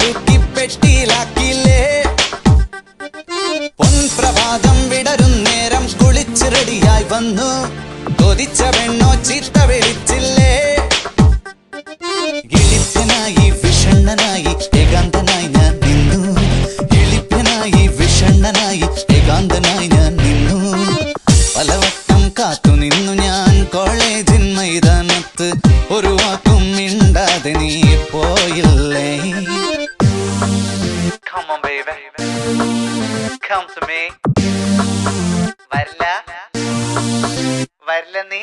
തൂക്കിപ്പെട്ടിയിലാക്കിയില്ലേ പൊൻപ്രഭാതം വിടരും നേരം കുളിച്ച് റെഡിയായി വന്നു കൊതിച്ച പെണ്ണോ ചീത്ത വിളിച്ചില്ലേ എളിപ്പനായി വിഷണ്ണനായി ഏകാന്തനായി ഞാൻ നിന്നു എളിപ്പനായി വിഷണ്ണനായി ഏകാന്തനായി ഞാൻ നിന്നു പലവട്ടം കാത്തു നിന്നു ഞാൻ കോളേജിൻ മൈതാനത്ത് ഒരു വാക്കും മിണ്ടാതെ നീ പോയില്ലേ Come on baby, come to me. വരില്ല നീ